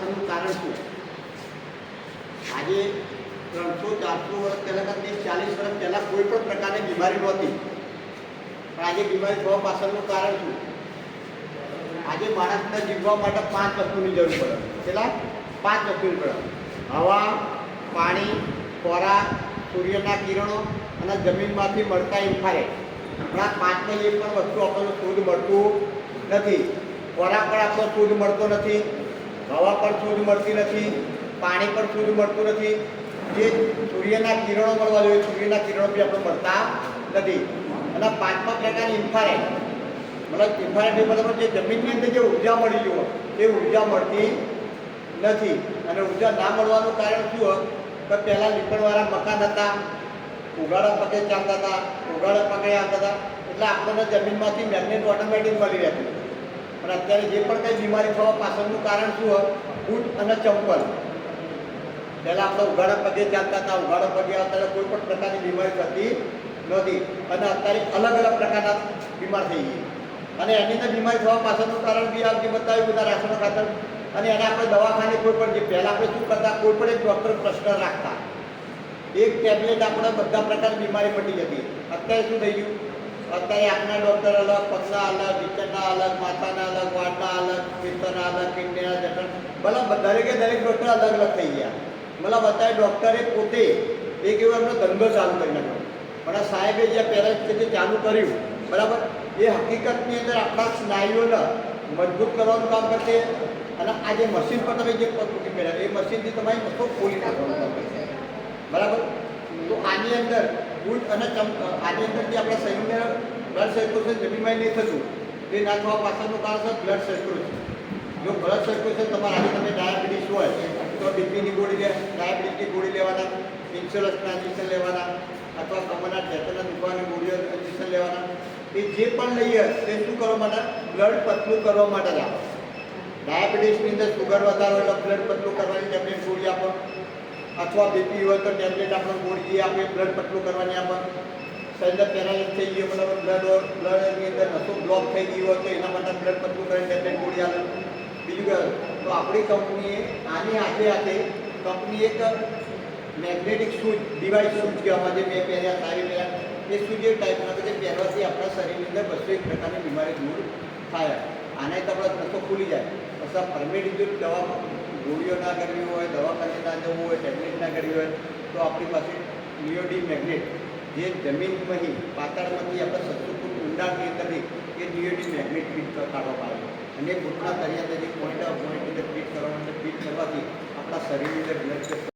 પાછળનું કારણ શું? આજે 300-400 વર્ષ પહેલાં કે 30-40 વર્ષ પહેલાં કોઈ પણ પ્રકારની બીમારી નહોતી, પણ આજે બીમારી થવા પાછળનું કારણ શું? આજે માણસને જીવવા માટે 5 વસ્તુની જરૂર પડે. કેટલા? 5 વસ્તુની પડે: હવા, પાણી, ખોરાક, સૂર્યના કિરણો અને જમીનમાંથી મળતા ઇન્ફ્રારેડ. પણ આ 5ની એક પણ વસ્તુ આપણને શુદ્ધ મળતું નથી. ખોરાક પણ આપણને શુદ્ધ મળતો નથી, હવા પણ શુદ્ધ મળતી નથી, પાણી પણ શુદ્ધ મળતું નથી. જે સૂર્યના કિરણો મળવા જોઈએ, સૂર્યના કિરણો બી આપણે મળતા નથી. અને 5મા પ્રકારની ઇન્ફ્રારેડ, મતલબ ઇન્ફ્રારેડ મતલબ જે જમીનની અંદર જે ઉર્જા મળી જોઈએ એ ઉર્જા મળતી નથી. અને ઉર્જા ના મળવાનું કારણ શું હોય? તો પહેલાં લીપણવાળા મકાન હતા, ઉઘાડા પગે ચાલતા હતા, ઉઘાડા પગે આવતા હતા, એટલે આપણને જમીનમાંથી મેગ્નેટ ઓટોમેટિક મળી રહેતું. પણ અત્યારે જે પણ કંઈ બીમારી થવા પાછળનું કારણ શું હોય? બૂટ અને ચંપલ. પહેલાં આપણે ઉઘાડા પગે ચાલતા હતા, ઉઘાડા પગે આવતા હતા, કોઈ પણ પ્રકારની બીમારી થતી નહોતી. અને અત્યારે અલગ અલગ પ્રકારના બીમાર થઈ ગઈ. અને એની અંદર બીમારી થવા પાછળનું કારણ બી આપણે બતાવ્યું બધા રાસાયણિક ખાતર. અને એને આપણે દવાખાને કોઈ પણ, જે પહેલાં આપણે શું કરતા, કોઈ પણ એક ડૉક્ટર પ્રશ્ન રાખતા, એક ટેબ્લેટ આપણે બધા પ્રકારની બીમારી પટી જતી. અત્યારે શું થઈ ગયું? અત્યારે આંખના ડૉક્ટર અલગ, પગના અલગ, વિચરના અલગ, માથાના અલગ, વાળના અલગ, પિત્તના અલગ, કિડનીના જઠર, મતલબ દરેકે દરેક ડૉક્ટર અલગ અલગ થઈ ગયા. મતલબ અત્યારે ડૉક્ટરે પોતે એક એવો એમનો ધંધો ચાલુ કરી નાખ્યો. પણ આ સાહેબે જે પહેલાં જે ચાલુ કર્યું, બરાબર, એ હકીકતની અંદર આપણા સ્નાયુઓને મજબૂત કરવાનું કામ કરશે. અને આ જે મશીન પર તમે જે પગ મૂકી પહેલાં, એ મશીનથી તમારી નસો ખોલી નાખવાનું કામ કરશે. બરાબર. તો આની અંદર બૂટ અને આની અંદર જે આપણા શરીરને બ્લડ સર્ક્યુલેશન જમીનમાં નહીં થતું, એ ના થવા પાછળનું કારણ છે બ્લડ સર્ક્યુલેશન. જો બ્લડ સર્ક્યુલેશન તમારે આજે તમે ડાયાબિટીસ હોય તો બીપીની ગોળી લે, ડાયાબિટીસની ગોળી લેવાના, ઇન્સ્યુરન્સના ઇન્જેક્શન લેવાના, અથવા કમરના ઢેચરના દુખવાની ગોળીઓ ઇન્જેક્શન લેવાના. એ જે પણ લઈએ તે શું કરવા માટે? બ્લડ પતલું કરવા માટે જ આપો. ડાયાબિટીસની અંદર શુગર વધારો એટલે બ્લડ પતલું કરવાની ટેબ્લેટ ગોળી આપો, અથવા બીપી હોય તો ટેબ્લેટ આપણે ગોળી આપીએ બ્લડ પતલું કરવાની આપો. શરીર પેરાલિસ થઈ ગયું, મતલબ બ્લડની અંદર નસો બ્લોક થઈ ગઈ હોય તો એના માટે બ્લડ પતલું કરીને ટેબ્લેટ ગોળી આપે. બીજું કે તો આપણી કંપનીએ આની હાથે કંપની એક મેગ્નેટિક શૂઝ, ડિવાઇસ શૂઝ કહેવામાં, જે મેં પહેર્યા, સારી પહેર્યા, એ શૂઝ એ ટાઈપના કે જે પહેરવાથી આપણા શરીરની અંદર 201 પ્રકારની બીમારી દૂર થાય. આને તો આપણે નસો ખુલી જાય. પછી પરમેડિક્યુર દવા ગોળીઓ ના કરવી હોય, દવાખાને ના જવું હોય, ટેબ્લેટ ના કરવી હોય, તો આપણી પાસે નિયોડી મેગ્નેટ, જે જમીનમાંથી પાતાળમાંથી આપણે 700 ફૂટ ઊંડાણની અંદરથી એ નિયોડી મેગ્નેટ ફિટ કાઢવામાં આવે. અને ઘૂંટણા તળિયા જે પોઈન્ટ ફિટ કરવા માટે ફિટ કરવાથી આપણા શરીરની અંદર બ્લડ